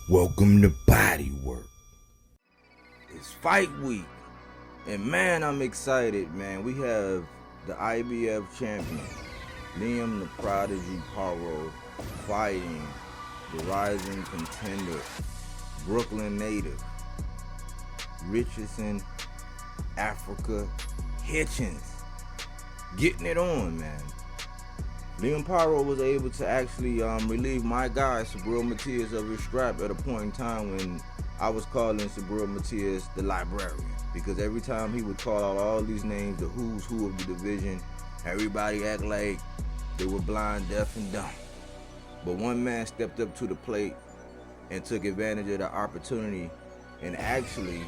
Welcome to Bodywork. It's fight week, and man, I'm excited, man. We have the IBF champion, Liam the Prodigy Paro, fighting the rising contender, Brooklyn native, Richardson, Africa, Hitchins. Getting it on, man. Liam Paro was able to actually relieve my guy, Subriel Matias, of his strap at a point in time when I was calling Subriel Matias the librarian. Because every time he would call out all these names, the who's who of the division, everybody act like they were blind, deaf, and dumb. But one man stepped up to the plate and took advantage of the opportunity and actually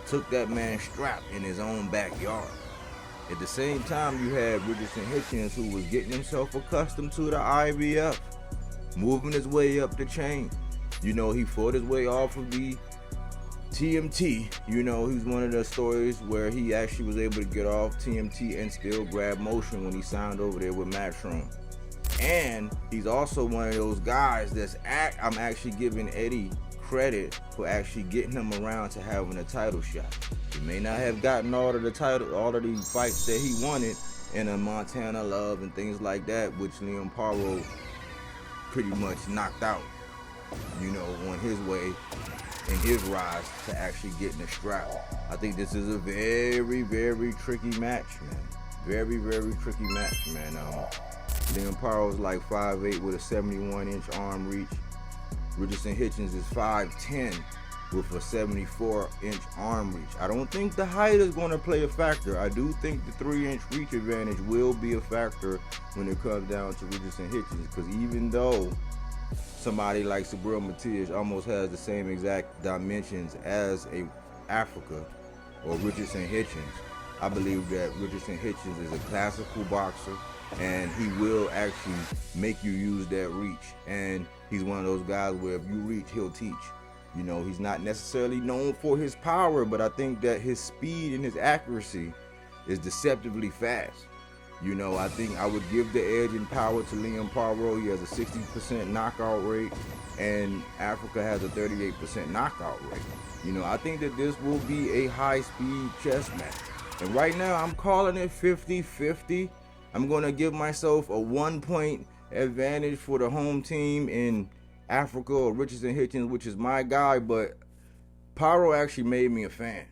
took that man's strap in his own backyard. At the same time, you had Richardson Hitchins, who was getting himself accustomed to the IBF, moving his way up the chain. You know, he fought his way off of the TMT. You know, he's one of the stories where he actually was able to get off TMT and still grab motion when he signed over there with Matchroom. And he's also one of those guys that's I'm actually giving Eddie credit for actually getting him around to having a title shot. He may not have gotten all of the fights that he wanted in a Montana Love and things like that, which Liam Paro pretty much knocked out, you know, on his way in his rise to actually getting a strap. I think this is a very, very tricky match, man. Very, very tricky match, man. Liam Paro is like 5'8" with a 71-inch arm reach. Richardson Hitchins is 5'10" with a 74-inch arm reach. I don't think the height is going to play a factor. I do think the 3-inch reach advantage will be a factor when it comes down to Richardson Hitchins, because even though somebody like Subriel Matias almost has the same exact dimensions as a Africa or Richardson Hitchins, I believe that Richardson Hitchins is a classical boxer, and he will actually make you use that reach. And he's one of those guys where if you reach, he'll teach. You know, he's not necessarily known for his power, but I think that his speed and his accuracy is deceptively fast. You know, I think I would give the edge in power to Liam Paro. He has a 60% knockout rate, and Africa has a 38% knockout rate. You know, I think that this will be a high-speed chess match. And right now, I'm calling it 50-50. I'm going to give myself a 1-point advantage for the home team in Africa or Richardson Hitchins, which is my guy, but Paro actually made me a fan.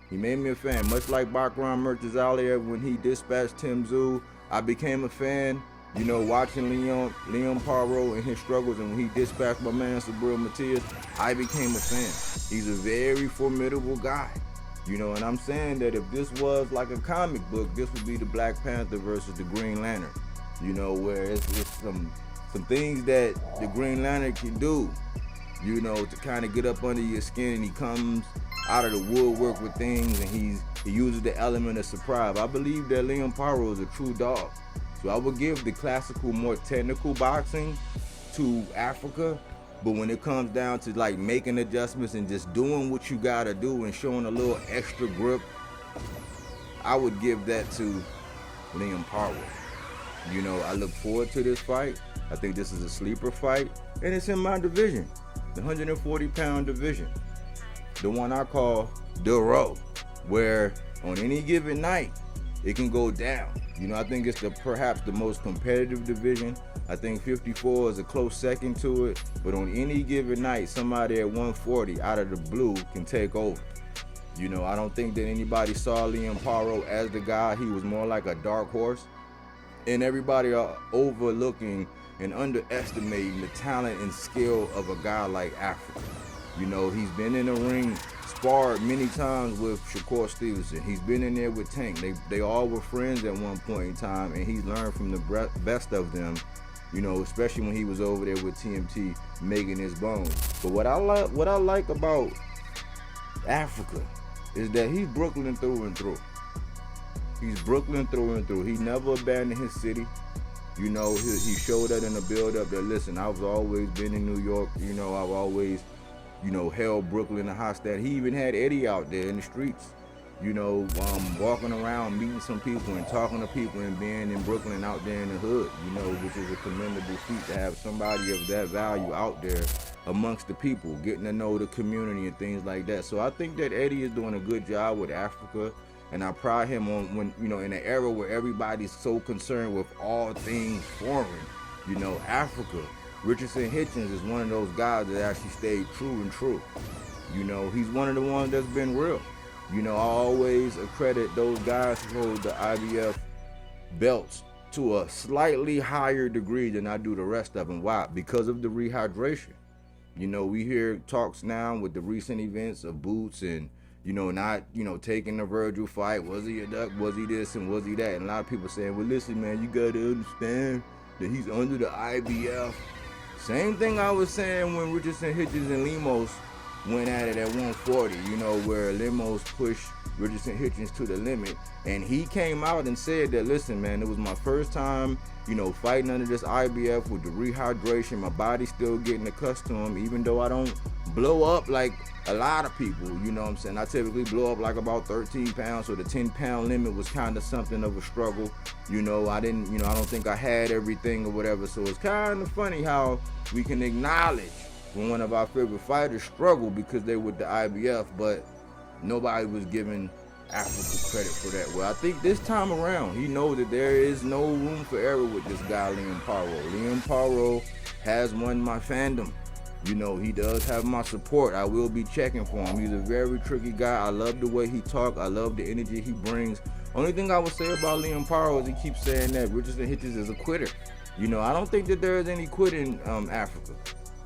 He made me a fan, much like Bakram Murtazalia when he dispatched Tim Tszyu. I became a fan, you know, watching Liam Paro and his struggles, and when he dispatched my man Subriel Matias, I became a fan. He's a very formidable guy. You know, and I'm saying that if this was like a comic book, this would be the Black Panther versus the Green Lantern. You know, where it's some things that the Green Lantern can do, you know, to kind of get up under your skin, and he comes out of the woodwork with things, and he uses the element of surprise. I believe that Liam Paro is a true dog. So I would give the classical, more technical boxing to Africa, but when it comes down to like making adjustments and just doing what you gotta do and showing a little extra grip, I would give that to Liam Paro. You know, I look forward to this fight. I think this is a sleeper fight, and it's in my division, the 140-pound division, the one I call the row, where on any given night, it can go down. You know, I think it's perhaps the most competitive division. I think 54 is a close second to it, but on any given night, somebody at 140 out of the blue can take over. You know, I don't think that anybody saw Liam Paro as the guy. He was more like a dark horse, and everybody are overlooking and underestimating the talent and skill of a guy like Africa. You know, he's been in the ring, sparred many times with Shakur Stevenson. He's been in there with Tank. They all were friends at one point in time, and he's learned from the best of them, you know, especially when he was over there with TMT making his bones. But what I like about Africa is that he's Brooklyn through and through. He's Brooklyn through and through. He never abandoned his city. You know, he showed that in the build-up that, listen, I've always been in New York. You know, I've always, you know, held Brooklyn a hostage. He even had Eddie out there in the streets. walking around, meeting some people and talking to people and being in Brooklyn out there in the hood, which is a commendable feat to have somebody of that value out there amongst the people, getting to know the community and things like that. So I think that Eddie is doing a good job with Africa, and I pride him on when, in an era where everybody's so concerned with all things foreign, Africa. Richardson Hitchins is one of those guys that actually stayed true. He's one of the ones that's been real. I always accredit those guys who hold the IBF belts to a slightly higher degree than I do the rest of them. Why? Because of the rehydration. We hear talks now with the recent events of Boots and, not, taking the Virgil fight. Was he a duck? Was he this? And was he that? And a lot of people saying, well, listen, man, you got to understand that he's under the IBF. Same thing I was saying when Richardson, Hitchins, and Lemos went at it at 140, where Lemos pushed Richardson Hitchins to the limit, and he came out and said that, listen, man, it was my first time, fighting under this IBF with the rehydration. My body's still getting accustomed, even though I don't blow up like a lot of people, I typically blow up like about 13 pounds, so the 10-pound limit was kind of something of a struggle. I don't think I had everything or whatever, so it's kind of funny how we can acknowledge when one of our favorite fighters struggled because they were the IBF, but nobody was giving Africa credit for that. Well, I think this time around, he knows that there is no room for error with this guy, liamparo. Liamparo has won my fandom. He does have my support. I will be checking for him. He's a very tricky guy. I love the way he talks. I love the energy he brings. Only thing I would say about liamparo is he keeps saying that Richardson Hitchins is a quitter. I don't think that there is any quitting Africa.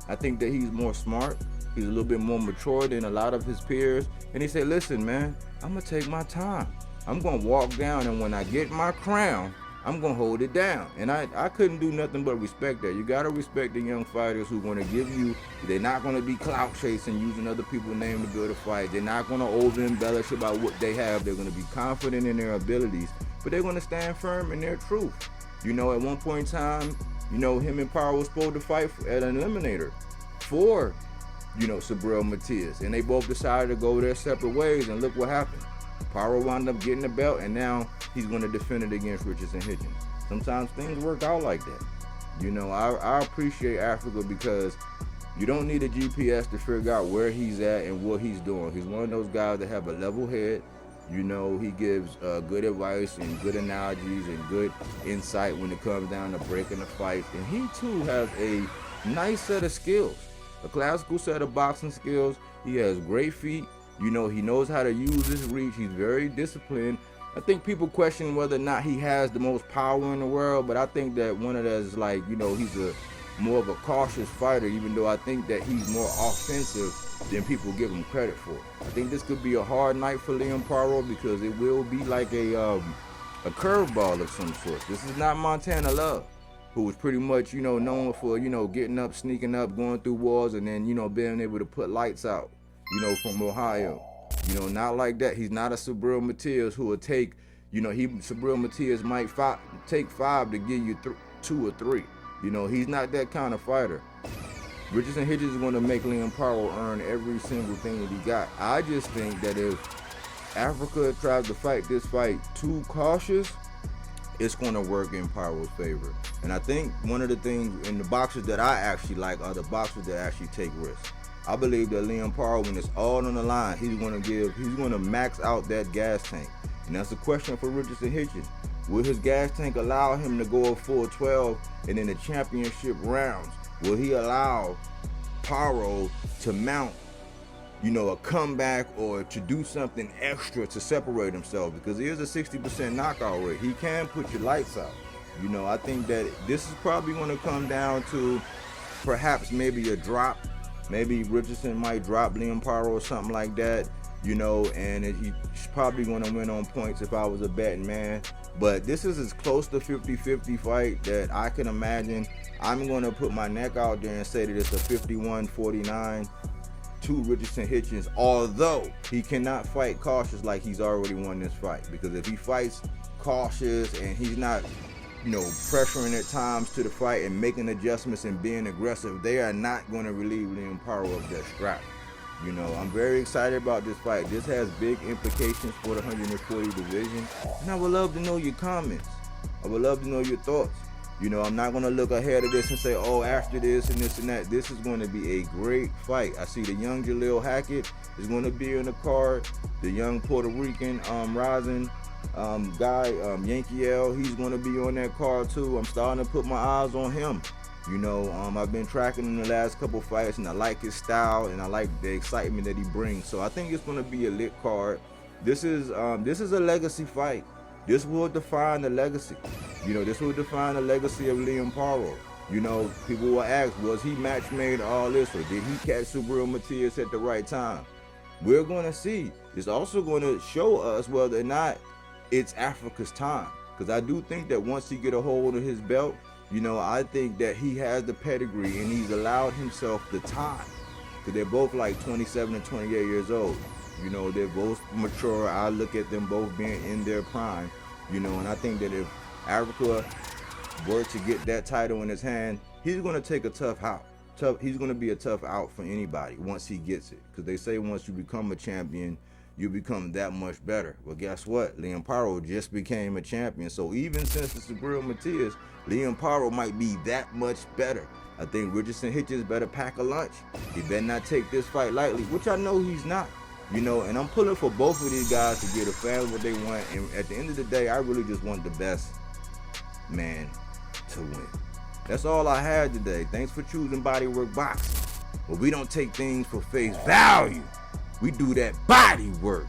I think that he's more smart. He's a little bit more mature than a lot of his peers. And he said, listen, man, I'm going to take my time. I'm going to walk down, and when I get my crown, I'm going to hold it down. And I couldn't do nothing but respect that. You got to respect the young fighters who are going to give you, they're not going to be clout chasing, using other people's name to build a fight. They're not going to over-embellish about what they have. They're going to be confident in their abilities, but they're going to stand firm in their truth. At one point in time, him and Paro was supposed to fight at an eliminator for, Subriel Matias. And they both decided to go their separate ways, and look what happened. Paro wound up getting the belt, and now he's going to defend it against Richardson Hitchins. Sometimes things work out like that. I appreciate Africa because you don't need a GPS to figure out where he's at and what he's doing. He's one of those guys that have a level head. He gives good advice and good analogies and good insight when it comes down to breaking the fight. And he, too, has a nice set of skills, a classical set of boxing skills. He has great feet. He knows how to use his reach. He's very disciplined. I think people question whether or not he has the most power in the world, but I think that one of those is like, he's a more of a cautious fighter, even though I think that he's more offensive than people give him credit for. I think this could be a hard night for liamparo because it will be like a curveball of some sort. This is not Montana Love, who was pretty much, known for, getting up, sneaking up, going through walls, and then, being able to put lights out, from Ohio. Not like that. He's not a Subriel Matias who will take, Subriel Matias might take 5 to give you 2 or 3. He's not that kind of fighter. Richardson Hitchins is going to make liamparo earn every single thing that he got. I just think that if Africa tries to fight this fight too cautious, it's going to work in Paro's favor. And I think one of the things in the boxers that I actually like are the boxers that actually take risks. I believe that liamparo, when it's all on the line, he's going to max out that gas tank. And that's a question for Richardson Hitchins. Will his gas tank allow him to go a full 12 and in the championship rounds? Will he allow Paro to mount, a comeback or to do something extra to separate himself? Because he is a 60% knockout rate. He can put your lights out. I think that this is probably going to come down to perhaps maybe a drop. Maybe Richardson might drop liamparo or something like that, and he's probably going to win on points if I was a betting man. But this is as close to 50-50 fight that I can imagine. I'm going to put my neck out there and say that it's a 51-49 to Richardson Hitchins, although he cannot fight cautious like he's already won this fight. Because if he fights cautious and he's not, pressuring at times to the fight and making adjustments and being aggressive, they are not going to relieve liamparo of that strap. You know, I'm very excited about this fight. This has big implications for the 140 division. And I would love to know your comments. I would love to know your thoughts. You know, I'm not going to look ahead of this and say, oh, after this and this and that. This is going to be a great fight. I see the young Jaleel Hackett is going to be in the card. The young Puerto Rican rising guy, Yankiel, he's going to be on that card too. I'm starting to put my eyes on him. You know, I've been tracking him the last couple fights, and I like his style, and I like the excitement that he brings. So I think it's going to be a lit card. This is a legacy fight. This will define the legacy. You know, this will define the legacy of Liam Paro. You know, people will ask, was he match made all this, or did he catch Subriel Matias at the right time? We're going to see. It's also going to show us whether or not it's Africa's time. Because I do think that once he get a hold of his belt, you know, I think that he has the pedigree and he's allowed himself the time. Because they're both like 27 and 28 years old. You know, they're both mature. I look at them both being in their prime. You know, and I think that if Africa were to get that title in his hand, he's going to take a tough out. He's going to be a tough out for anybody once he gets it. Because they say once you become a champion, you become that much better. Well, guess what? Liam Paro just became a champion. So even since it's Subriel Matias, Liam Paro might be that much better. I think Richardson Hitchins better pack a lunch. He better not take this fight lightly, which I know he's not. You know, and I'm pulling for both of these guys to give the fans what they want. And at the end of the day, I really just want the best man to win. That's all I had today. Thanks for choosing Bodywork Boxing. But we don't take things for face value. We do that body work.